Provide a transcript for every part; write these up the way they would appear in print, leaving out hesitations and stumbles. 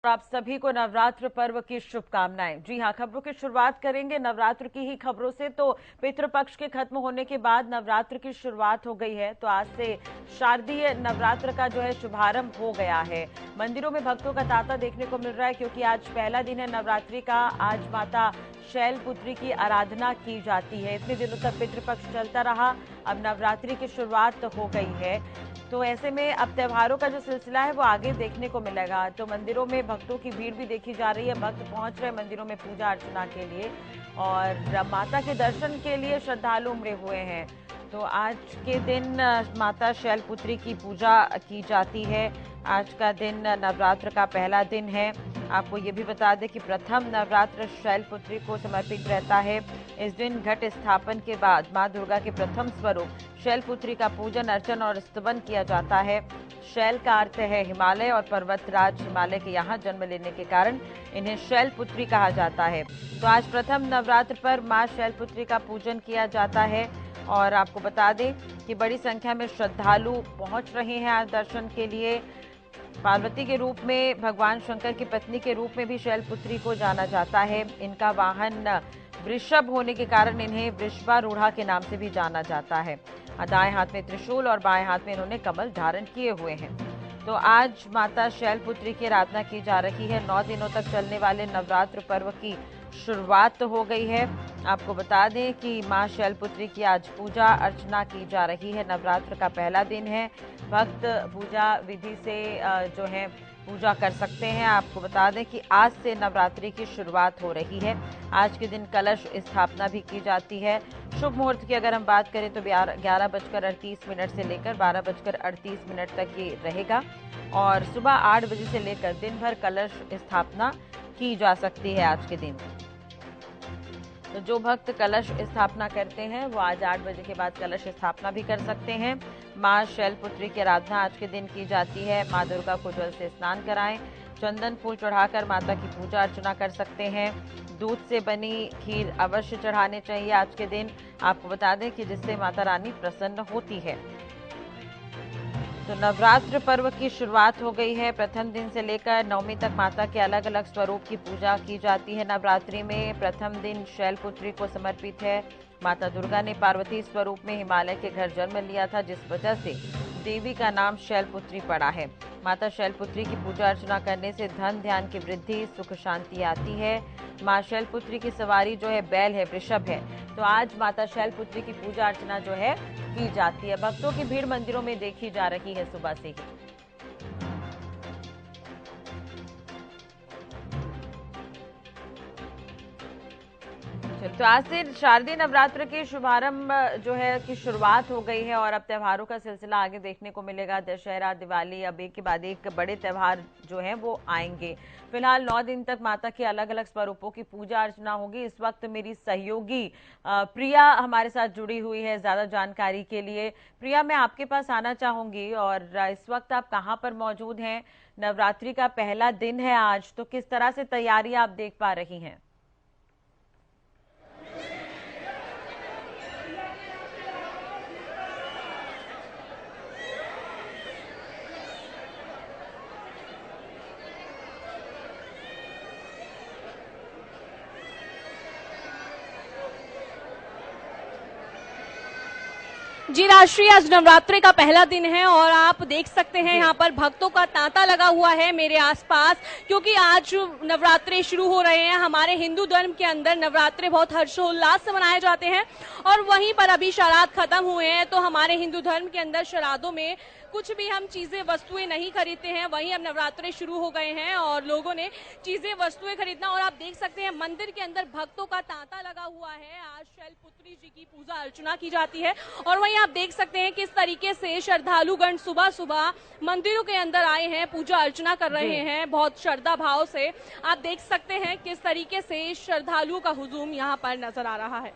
आप सभी को नवरात्र पर्व की शुभकामनाएं। जी हाँ, खबरों की शुरुआत करेंगे नवरात्र की ही खबरों से। तो पितृपक्ष के खत्म होने के बाद नवरात्र की शुरुआत हो गई है। तो आज से शारदीय नवरात्र का जो है शुभारंभ हो गया है। मंदिरों में भक्तों का तांता देखने को मिल रहा है, क्योंकि आज पहला दिन है नवरात्रि का। आज माता शैलपुत्री की आराधना की जाती है। इतने दिनों तक पितृपक्ष चलता रहा, अब नवरात्रि की शुरुआत हो गई है। तो ऐसे में अब त्योहारों का जो सिलसिला है वो आगे देखने को मिलेगा। तो मंदिरों में भक्तों की भीड़ भी देखी जा रही है। भक्त पहुंच रहे मंदिरों में पूजा अर्चना के लिए, और माता के दर्शन के लिए श्रद्धालु उमड़े हुए हैं। तो आज के दिन माता शैलपुत्री की पूजा की जाती है। आज का दिन नवरात्र का पहला दिन है। आपको ये भी बता दें कि प्रथम नवरात्र शैलपुत्री को समर्पित रहता है। इस दिन घट स्थापन के बाद मां दुर्गा के प्रथम स्वरूप शैलपुत्री का पूजन अर्चन और स्तवन किया जाता है। शैल का अर्थ है हिमालय, और पर्वतराज हिमालय के यहाँ जन्म लेने के कारण इन्हें शैलपुत्री कहा जाता है। तो आज प्रथम नवरात्र पर मां शैलपुत्री का पूजन किया जाता है। और आपको बता दें कि बड़ी संख्या में श्रद्धालु पहुंच रहे हैं आज दर्शन के लिए। पार्वती के रूप में, भगवान शंकर की पत्नी के रूप में भी शैलपुत्री को जाना जाता है। इनका वाहन वृषभ होने के कारण इन्हें वृषभारूढ़ा के नाम से भी जाना जाता है। दाएं हाथ में त्रिशूल और बाएं हाथ में इन्होंने कमल धारण किए हुए हैं। तो आज माता शैलपुत्री की आराधना की जा रही है। 9 दिनों तक चलने वाले नवरात्र पर्व की शुरुआत हो गई है। आपको बता दें कि मां शैलपुत्री की आज पूजा अर्चना की जा रही है। नवरात्र का पहला दिन है। भक्त पूजा विधि से जो है पूजा कर सकते हैं। आपको बता दें कि आज से नवरात्रि की शुरुआत हो रही है। आज के दिन कलश स्थापना भी की जाती है। शुभ मुहूर्त की अगर हम बात करें तो 11:38 से लेकर 12:38 तक ये रहेगा, और सुबह 8 बजे से लेकर दिन भर कलश स्थापना की जा सकती है आज के दिन। तो जो भक्त कलश स्थापना करते हैं वो आज 8 बजे के बाद कलश स्थापना भी कर सकते हैं। मां शैलपुत्री की आराधना आज के दिन की जाती है। मां दुर्गा को जल से स्नान कराएं, चंदन फूल चढ़ाकर माता की पूजा अर्चना कर सकते हैं। दूध से बनी खीर अवश्य चढ़ाने चाहिए आज के दिन। आपको बता दें कि जिससे माता रानी प्रसन्न होती है। तो नवरात्र पर्व की शुरुआत हो गई है। प्रथम दिन से लेकर नवमी तक माता के अलग अलग स्वरूप की पूजा की जाती है। नवरात्रि में प्रथम दिन शैलपुत्री को समर्पित है। माता दुर्गा ने पार्वती स्वरूप में हिमालय के घर जन्म लिया था, जिस वजह से देवी का नाम शैलपुत्री पड़ा है। माता शैलपुत्री की पूजा अर्चना करने से धन ध्यान की वृद्धि, सुख शांति आती है। मां शैलपुत्री की सवारी जो है बैल है, वृषभ है। तो आज माता शैलपुत्री की पूजा अर्चना जो है की जाती है। भक्तों की भीड़ मंदिरों में देखी जा रही है सुबह से ही। तो आज से शारदीय नवरात्र के शुभारंभ जो है की शुरुआत हो गई है, और अब त्योहारों का सिलसिला आगे देखने को मिलेगा। दशहरा, दिवाली, अब एक के बाद एक बड़े त्योहार जो हैं वो आएंगे। फिलहाल 9 दिन तक माता के अलग अलग स्वरूपों की पूजा अर्चना होगी। इस वक्त मेरी सहयोगी प्रिया हमारे साथ जुड़ी हुई है ज्यादा जानकारी के लिए। प्रिया, मैं आपके पास आना चाहूंगी, और इस वक्त आप कहाँ पर मौजूद हैं? नवरात्रि का पहला दिन है आज, तो किस तरह से तैयारियां आप देख पा रही हैं? जी राष्ट्रीय, आज नवरात्रि का पहला दिन है और आप देख सकते हैं यहाँ पर भक्तों का तांता लगा हुआ है मेरे आसपास, क्योंकि आज नवरात्रे शुरू हो रहे हैं। हमारे हिंदू धर्म के अंदर नवरात्रे बहुत हर्षोल्लास से मनाए जाते हैं, और वहीं पर अभी श्राद्ध खत्म हुए हैं, तो हमारे हिंदू धर्म के अंदर श्राद्धों में कुछ भी हम चीजें वस्तुएं नहीं खरीदते हैं। वहीं अब नवरात्रे शुरू हो गए हैं और लोगों ने चीजें वस्तुएं खरीदना, और आप देख सकते हैं मंदिर के अंदर भक्तों का तांता लगा हुआ है। आज शैलपुत्री जी की पूजा अर्चना की जाती है, और वहीं आप देख सकते हैं किस तरीके से श्रद्धालुगण सुबह सुबह मंदिरों के अंदर आए हैं, पूजा अर्चना कर रहे हैं बहुत श्रद्धा भाव से। आप देख सकते हैं किस तरीके से श्रद्धालुओं का हुजूम यहाँ पर नजर आ रहा है।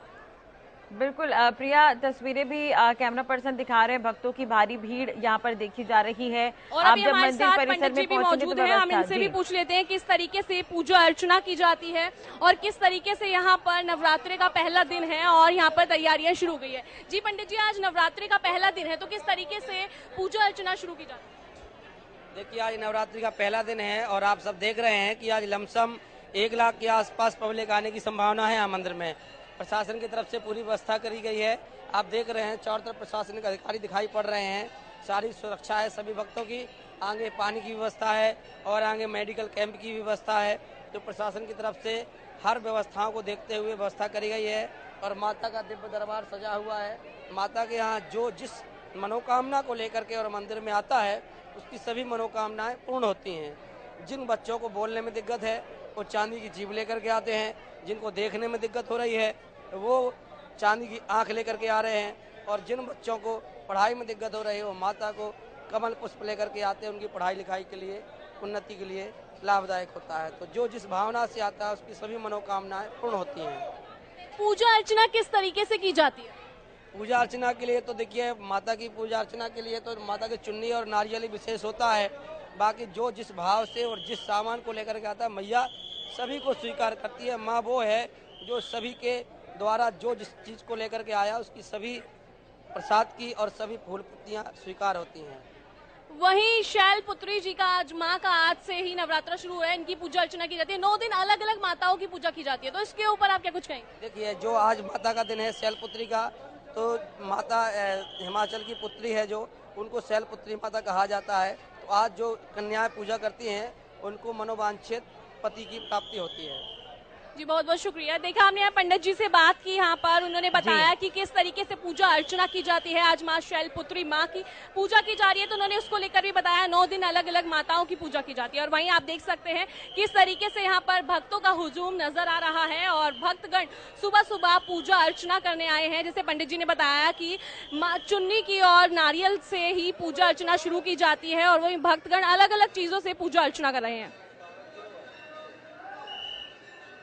बिल्कुल प्रिया, तस्वीरें भी कैमरा पर्सन दिखा रहे हैं। भक्तों की भारी भीड़ यहाँ पर देखी जा रही है। और अभी हमारे साथ पंडित जी भी मौजूद हैं, हम इनसे भी पूछ लेते हैं किस तरीके से पूजा अर्चना की जाती है और किस तरीके से यहाँ पर नवरात्रि का पहला दिन है और यहाँ पर तैयारियां शुरू गई है। जी पंडित जी, आज नवरात्रि का पहला दिन है, तो किस तरीके से पूजा अर्चना शुरू की जाती है? देखिए, आज नवरात्रि का पहला दिन है और आप सब देख रहे हैं कि आज लमसम 1 लाख के आसपास पब्लिक आने की संभावना है यहाँ मंदिर में। प्रशासन की तरफ से पूरी व्यवस्था करी गई है। आप देख रहे हैं चारों तरफ प्रशासनिक अधिकारी दिखाई पड़ रहे हैं। सारी सुरक्षा है सभी भक्तों की। आगे पानी की व्यवस्था है और आगे मेडिकल कैंप की व्यवस्था है, जो प्रशासन की तरफ से हर व्यवस्थाओं को देखते हुए व्यवस्था करी गई है। और माता का दिव्य दरबार सजा हुआ है। माता के यहाँ जो जिस मनोकामना को लेकर के और मंदिर में आता है, उसकी सभी मनोकामनाएं पूर्ण होती हैं। जिन बच्चों को बोलने में दिक्कत है वो चांदी की जीभ लेकर के आते हैं। जिनको देखने में दिक्कत हो रही है वो चांदी की आंख लेकर के आ रहे हैं। और जिन बच्चों को पढ़ाई में दिक्कत हो रही है वो माता को कमल पुष्प लेकर के आते हैं। उनकी पढ़ाई लिखाई के लिए, उन्नति के लिए लाभदायक होता है। तो जो जिस भावना से आता है उसकी सभी मनोकामनाएं पूर्ण होती हैं। पूजा अर्चना किस तरीके से की जाती है? पूजा अर्चना के लिए तो देखिए, माता की पूजा अर्चना के लिए तो माता की चुन्नी और नारियल ही विशेष होता है। बाकी जो जिस भाव से और जिस सामान को लेकर के आता है, मैया सभी को स्वीकार करती है। माँ वो है जो सभी के द्वारा जो जिस चीज़ को लेकर के आया उसकी सभी प्रसाद की और सभी फूल पत्तियाँ स्वीकार होती हैं। वहीं शैलपुत्री जी का आज से ही नवरात्र शुरू हो रहा है। इनकी पूजा अर्चना की जाती है। 9 दिन अलग अलग माताओं की पूजा की जाती है, तो इसके ऊपर आप क्या कुछ कहेंगे? देखिए, जो आज माता का दिन है शैलपुत्री का, तो माता हिमाचल की पुत्री है, जो उनको शैलपुत्री माता कहा जाता है। तो आज जो कन्याएं पूजा करती हैं उनको मनोवांछित पति की प्राप्ति होती है। जी बहुत बहुत शुक्रिया। देखा हमने यहाँ पंडित जी से बात की, यहाँ पर उन्होंने बताया कि किस तरीके से पूजा अर्चना की जाती है। आज माँ शैलपुत्री माँ की पूजा की जा रही है, तो उन्होंने उसको लेकर भी बताया 9 दिन अलग अलग माताओं की पूजा की जाती है। और वहीं आप देख सकते हैं किस तरीके से यहाँ पर भक्तों का हुजूम नजर आ रहा है और भक्तगण सुबह सुबह पूजा अर्चना करने आए हैं। जैसे पंडित जी ने बताया कि चुन्नी की और नारियल से ही पूजा अर्चना शुरू की जाती है और वहीं भक्तगण अलग अलग चीजों से पूजा अर्चना कर रहे हैं।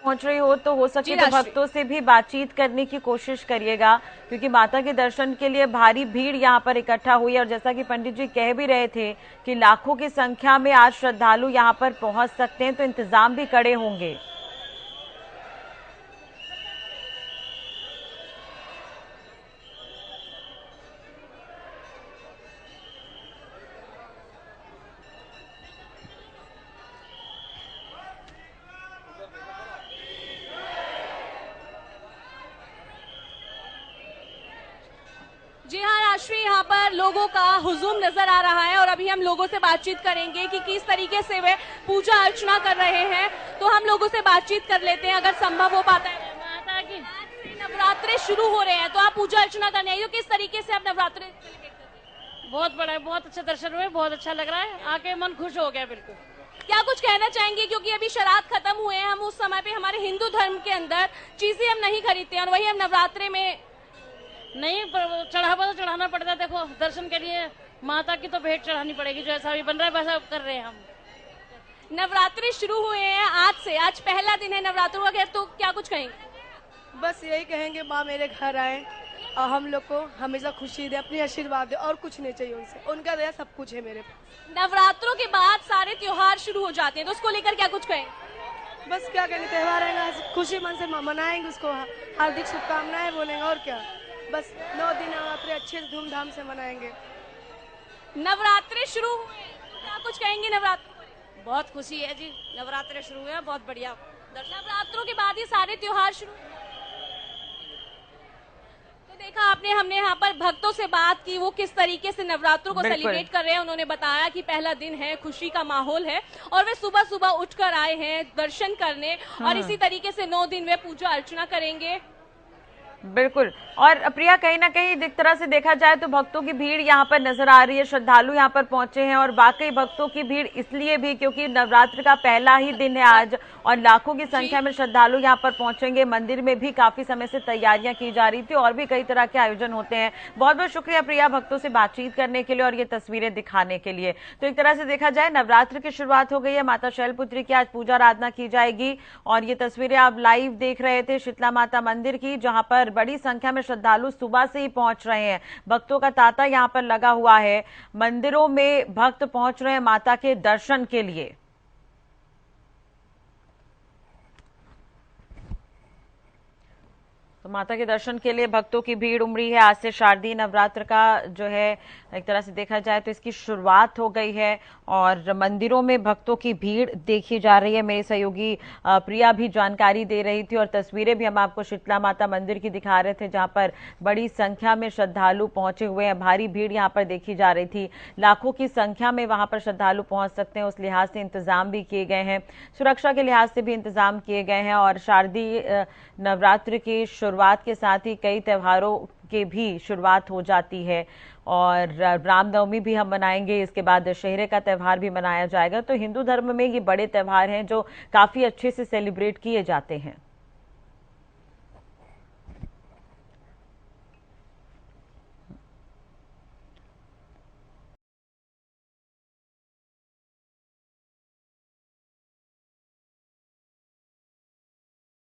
पहुंच रही हो तो हो सके तो भक्तों से भी बातचीत करने की कोशिश करिएगा, क्योंकि माता के दर्शन के लिए भारी भीड़ यहाँ पर इकट्ठा हुई है। और जैसा कि पंडित जी कह भी रहे थे कि लाखों की संख्या में आज श्रद्धालु यहाँ पर पहुंच सकते हैं, तो इंतजाम भी कड़े होंगे। जी हाँ राष्ट्रीय, यहाँ पर लोगों का हुजूम नजर आ रहा है और अभी हम लोगों से बातचीत करेंगे कि किस तरीके से वे पूजा अर्चना कर रहे हैं। तो हम लोगों से बातचीत कर लेते हैं अगर संभव हो पाता है। माता की नवरात्रे शुरू हो रहे हैं तो आप पूजा अर्चना करने आई हो, किस तरीके से आप नवरात्रे सेलिब्रेट कर रहे हैं? बहुत बड़ा है, बहुत अच्छा दर्शन हुए, बहुत अच्छा लग रहा है, आके मन खुश हो गया बिल्कुल। क्या कुछ कहना चाहेंगे, क्योंकि अभी शराब खत्म हुए हैं, हम उस समय पे हमारे हिंदू धर्म के अंदर चीजें हम नहीं खरीदते हैं और वही हम नवरात्रे में नहीं चढ़ावा तो चढ़ाना पड़ता है। देखो, दर्शन के लिए माता की तो भेंट चढ़ानी पड़ेगी, जो ऐसा भी बन रहा है वैसा कर रहे हैं हम। नवरात्रि शुरू हुए हैं आज पहला दिन है नवरात्रों का, तो क्या कुछ कहेंगे? बस यही कहेंगे, माँ मेरे घर आए और हम लोग को हमेशा खुशी दे, अपनी आशीर्वाद दे, और कुछ नहीं चाहिए उनसे, उनका दया सब कुछ है मेरे पास। नवरात्रों के बाद सारे त्योहार शुरू हो जाते हैं, तो उसको लेकर क्या कुछ कहेंगे? बस क्या कहेंगे, त्योहार आएगा खुशी मन से मनाएंगे, उसको हार्दिक शुभकामनाएं बोलेंगे, और क्या। बस 9 दिन नवरात्रि अच्छे धूमधाम से मनाएंगे। नवरात्रि शुरू हुए तो क्या कुछ कहेंगे? नवरात्र बहुत खुशी है जी, नवरात्रे शुरू हुए हैं, बहुत बढ़िया। नवरात्रों के बाद ही सारे त्योहार शुरू। तो देखा आपने, हमने यहाँ पर भक्तों से बात की, वो किस तरीके से नवरात्रों को सेलिब्रेट कर रहे हैं। उन्होंने बताया कि पहला दिन है, खुशी का माहौल है और वे सुबह सुबह उठकर आए हैं दर्शन करने और इसी तरीके से 9 दिन वे पूजा अर्चना करेंगे। बिल्कुल। और प्रिया, कहीं ना कहीं एक तरह से देखा जाए तो भक्तों की भीड़ यहाँ पर नजर आ रही है, श्रद्धालु यहाँ पर पहुंचे हैं और वाकई भक्तों की भीड़ इसलिए भी क्योंकि नवरात्र का पहला ही दिन है आज और लाखों की संख्या में श्रद्धालु यहाँ पर पहुंचेंगे। मंदिर में भी काफी समय से तैयारियां की जा रही थी और भी कई तरह के आयोजन होते हैं। बहुत बहुत शुक्रिया प्रिया भक्तों से बातचीत करने के लिए और ये तस्वीरें दिखाने के लिए। तो एक तरह से देखा जाए नवरात्र की शुरुआत हो गई है, माता शैलपुत्री की आज पूजा आराधना की जाएगी और ये तस्वीरें आप लाइव देख रहे थे शीतला माता मंदिर की, जहां पर बड़ी संख्या में श्रद्धालु सुबह से ही पहुंच रहे हैं। भक्तों का तांता यहां पर लगा हुआ है, मंदिरों में भक्त पहुंच रहे हैं माता के दर्शन के लिए। तो माता के दर्शन के लिए भक्तों की भीड़ उमड़ी है। आज से शारदीय नवरात्र का जो है एक तरह से देखा जाए तो इसकी शुरुआत हो गई है और मंदिरों में भक्तों की भीड़ देखी जा रही है। मेरे सहयोगी प्रिया भी जानकारी दे रही थी और तस्वीरें भी हम आपको शीतला माता मंदिर की दिखा रहे थे, जहां पर बड़ी संख्या में श्रद्धालु पहुंचे हुए हैं। भारी भीड़ यहां पर देखी जा रही थी, लाखों की संख्या में वहां पर श्रद्धालु पहुंच सकते हैं। उस लिहाज से इंतजाम भी किए गए हैं, सुरक्षा के लिहाज से भी इंतजाम किए गए हैं और शारदीय नवरात्र की शुरुआत के साथ ही कई त्योहारों की भी शुरुआत हो जाती है और रामनवमी भी हम मनाएंगे। इसके बाद दशहरे का त्यौहार भी मनाया जाएगा। तो हिंदू धर्म में ये बड़े त्यौहार हैं जो काफी अच्छे से सेलिब्रेट किए जाते हैं।